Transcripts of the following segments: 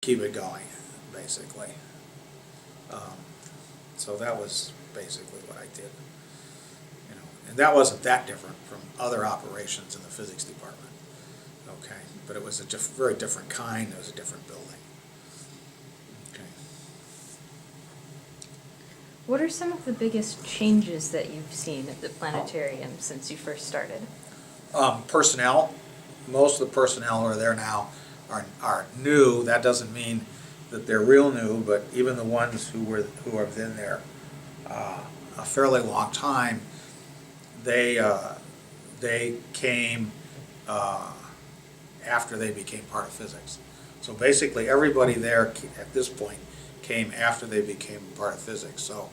keep it going, basically. Um, so that was basically what I did. You know, and that wasn't that different from other operations in the physics department. Okay, but it was a very different kind. It was a different building. Okay. What are some of the biggest changes that you've seen at the planetarium since you first started? Personnel. Most of the personnel who are there now are new. That doesn't mean that they're real new, but even the ones who have been there a fairly long time, they came after they became part of physics. So basically, everybody there at this point came after they became part of physics. So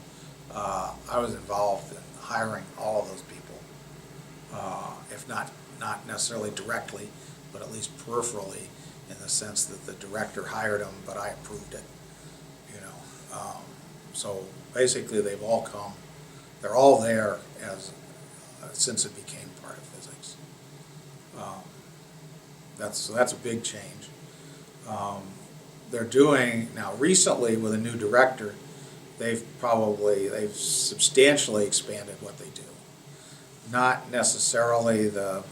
I was involved in hiring all of those people, if not necessarily directly, but at least peripherally, in the sense that the director hired them, but I approved it. You know, so basically they've all come. They're all there as since it became part of physics. That's a big change. They're doing now recently with a new director. They've substantially expanded what they do. Not necessarily the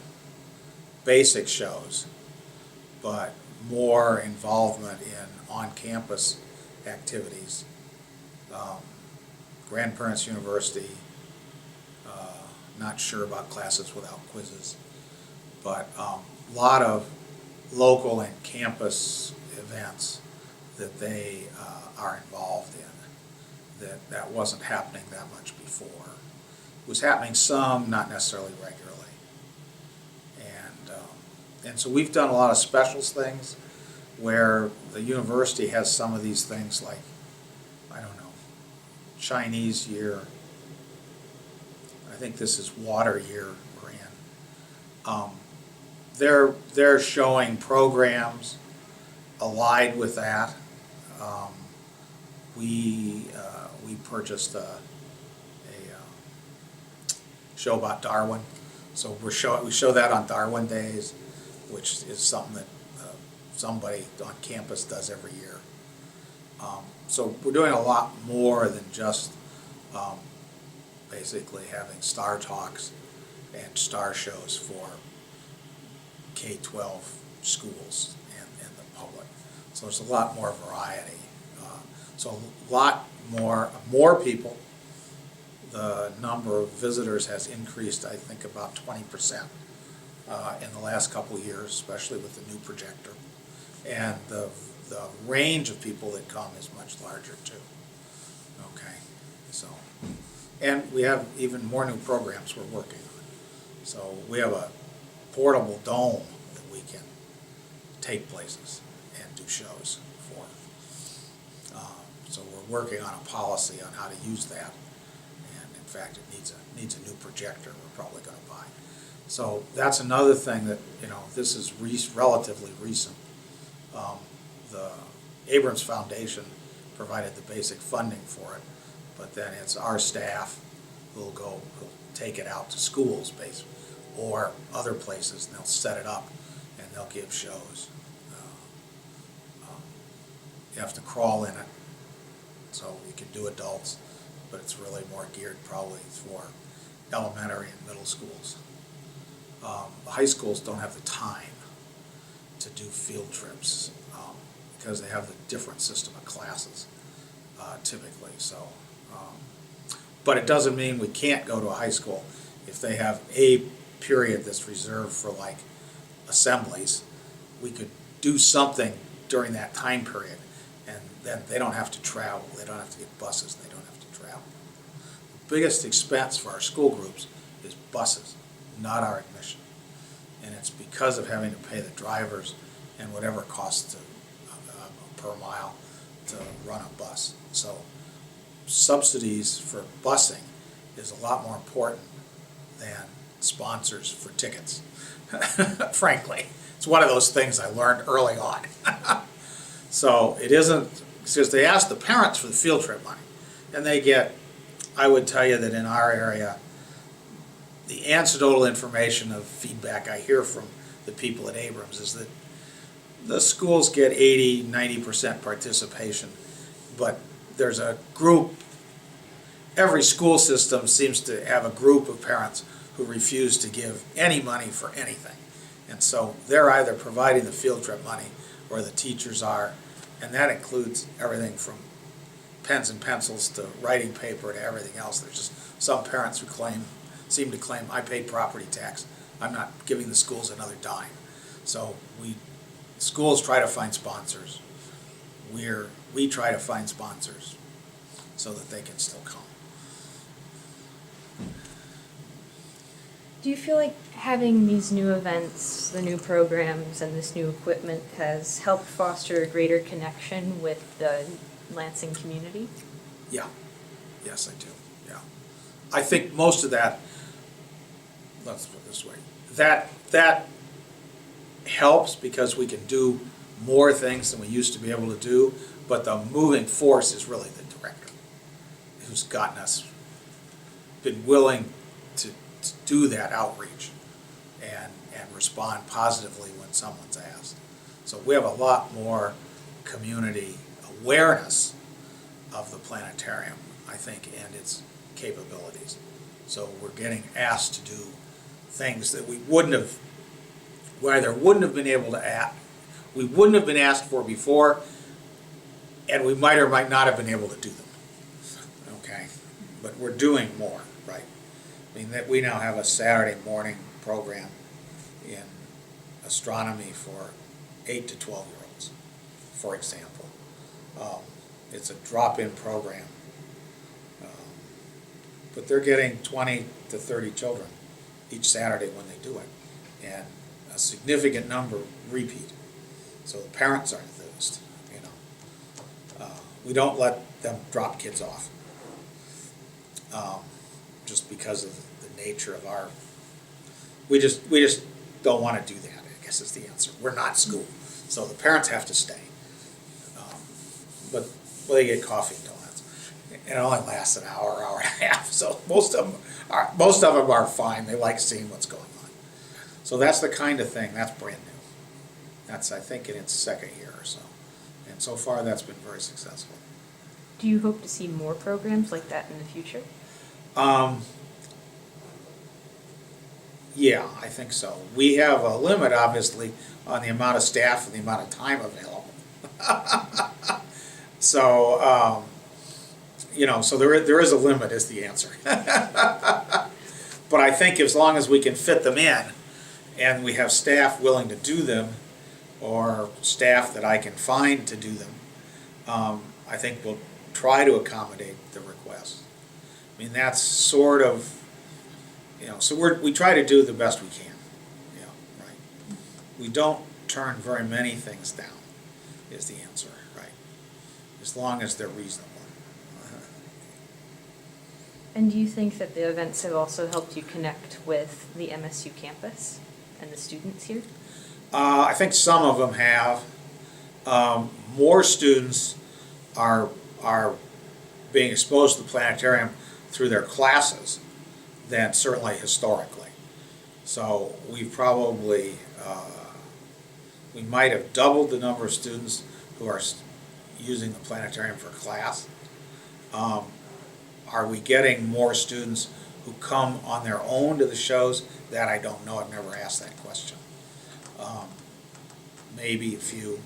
basic shows, but more involvement in on-campus activities. Grandparents University, not sure about classes without quizzes, but a lot of local and campus events that they are involved in that wasn't happening that much before. It was happening some, not necessarily regularly. And so we've done a lot of specials things where the university has some of these things like, I don't know, Chinese year. I think this is water year we're in. They're showing programs allied with that. We purchased a show about Darwin, so we show that on Darwin Days, which is something that somebody on campus does every year. So we're doing a lot more than just basically having star talks and star shows for K-12 schools and the public. So there's a lot more variety. So a lot more people. The number of visitors has increased, I think, about 20% in the last couple of years, especially with the new projector. And the range of people that come is much larger too. Okay, so, and we have even more new programs we're working on. So we have a portable dome that we can take places and do shows for. So we're working on a policy on how to use that. And in fact, it needs a new projector we're probably going to buy. So that's another thing that, you know, this is relatively recent. The Abrams Foundation provided the basic funding for it, but then it's our staff who'll take it out to schools, basically, or other places, and they'll set it up and they'll give shows. You have to crawl in it, so you can do adults, but it's really more geared probably for elementary and middle schools. The high schools don't have the time to do field trips because they have the different system of classes typically. So, but it doesn't mean we can't go to a high school if they have a period that's reserved for like assemblies. We could do something during that time period, and then they don't have to travel. They don't have to get buses. They don't have to travel. The biggest expense for our school groups is buses, not our admission. And it's because of having to pay the drivers and whatever it costs per mile to run a bus. So subsidies for busing is a lot more important than sponsors for tickets, frankly. It's one of those things I learned early on. So it isn't, because they ask the parents for the field trip money, and they get, I would tell you that in our area, the anecdotal information of feedback I hear from the people at Abrams is that the schools get 80–90% participation, but there's a group, every school system seems to have a group of parents who refuse to give any money for anything. And so they're either providing the field trip money or the teachers are, and that includes everything from pens and pencils to writing paper to everything else. There's just some parents who seem to claim, I paid property tax, I'm not giving the schools another dime. So schools try to find sponsors. We try to find sponsors so that they can still come. Do you feel like having these new events, the new programs, and this new equipment has helped foster a greater connection with the Lansing community? Yeah, yes, I do, yeah. I think most of that, let's put it this way, that helps because we can do more things than we used to be able to do, but the moving force is really the director who's been willing to do that outreach and respond positively when someone's asked. So we have a lot more community awareness of the planetarium, I think, and its capabilities. So we're getting asked to do things that we wouldn't have been able to ask, we wouldn't have been asked for before, and we might or might not have been able to do them. Okay, but we're doing more, right? I mean, that we now have a Saturday morning program in astronomy for 8 to 12-year-olds, for example. It's a drop-in program, but they're getting 20 to 30 children each Saturday when they do it, and a significant number repeat. So the parents are enthused, you know. We don't let them drop kids off, just because of the nature of our. We just don't want to do that, I guess is the answer. We're not school, so the parents have to stay. But they get coffee and donuts. It only lasts an hour, hour and a half. So most of them are fine. They like seeing what's going on. So that's the kind of thing. That's brand new. That's, I think, in its second year or so, and so far that's been very successful. Do you hope to see more programs like that in the future? Yeah, I think so. We have a limit, obviously, on the amount of staff and the amount of time available. So, you know, so there is a limit is the answer. But I think as long as we can fit them in, and we have staff willing to do them, or staff that I can find to do them, I think we'll try to accommodate the request. I mean, that's sort of, you know, so we try to do the best we can. Yeah, right. We don't turn very many things down, is the answer, right? As long as they're reasonable. And do you think that the events have also helped you connect with the MSU campus and the students here? I think some of them have. More students are being exposed to the planetarium through their classes than certainly historically. So we probably, we might have doubled the number of students who are using the planetarium for class. Are we getting more students who come on their own to the shows? That I don't know. I've never asked that question. Maybe a few.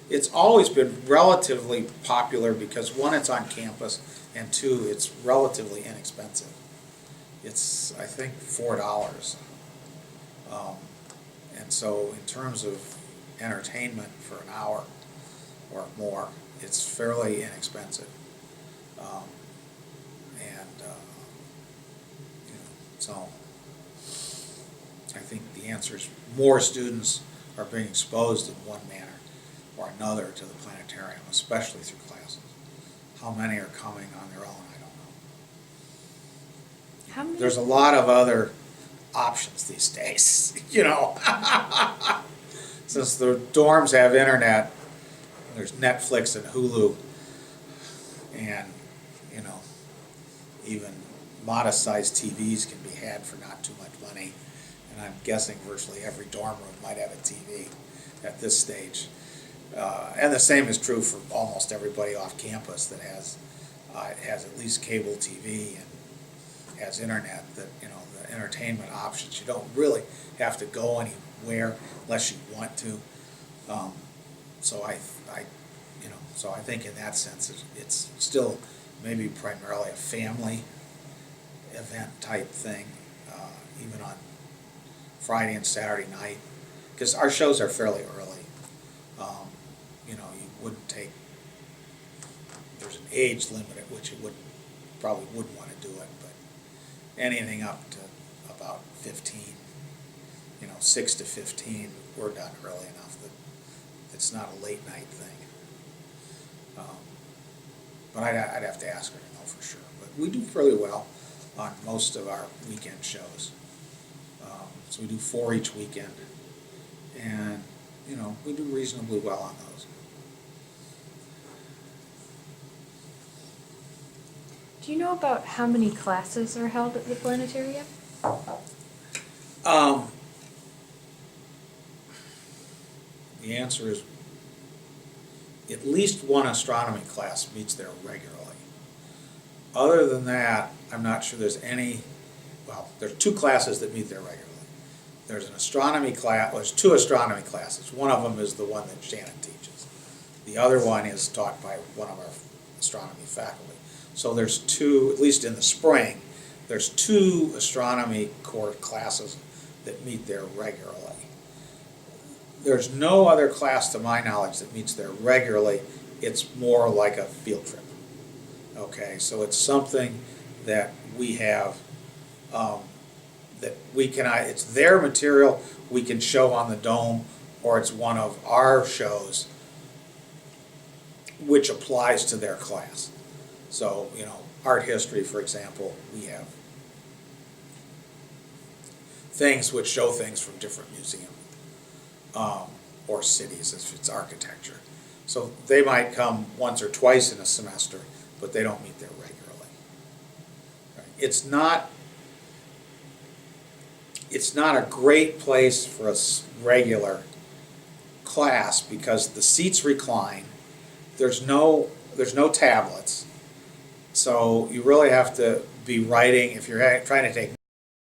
It's always been relatively popular because, one, it's on campus, and two, it's relatively inexpensive. It's, I think, $4. And so in terms of entertainment for an hour or more, it's fairly inexpensive. You know, so I think the answer is more students are being exposed in one manner or another to the planetarium, especially through classes. How many are coming on their own, I don't know. How many? There's a lot of other options these days, you know. Since the dorms have internet, there's Netflix and Hulu, and, you know, even modest-sized TVs can be had for not too much money. And I'm guessing virtually every dorm room might have a TV. at this stage. And the same is true for almost everybody off campus that has at least cable TV and has internet, that, you know, the entertainment options. You don't really have to go anywhere unless you want to. So so I think in that sense, it's still maybe primarily a family event type thing, even on Friday and Saturday night, because our shows are fairly early. You know, you wouldn't take, there's an age limit at which you probably wouldn't want to do it, but anything up to about 15, you know, 6 to 15, we're done early enough that it's not a late night thing. But I'd have to ask her to know for sure. But we do fairly well on most of our weekend shows. So we do 4 each weekend, and, you know, we do reasonably well on those. Do you know about how many classes are held at the planetarium? The answer is at least one astronomy class meets there regularly. Other than that, I'm not sure there's any. Well, there's 2 classes that meet there regularly. There's an astronomy class, well, there's 2 astronomy classes. One of them is the one that Shannon teaches. The other one is taught by one of our astronomy faculty. So there's 2, at least in the spring, there's 2 astronomy core classes that meet there regularly. There's no other class, to my knowledge, that meets there regularly. It's more like a field trip. Okay, so it's something that we have, that we can, it's their material we can show on the dome, or it's one of our shows which applies to their class. So, you know, art history, for example, we have things which show things from different museums. Or cities, if it's architecture. So they might come once or twice in a semester, but they don't meet there regularly. Right? It's not a great place for a regular class because the seats recline. There's no tablets, so you really have to be writing. If you're trying to take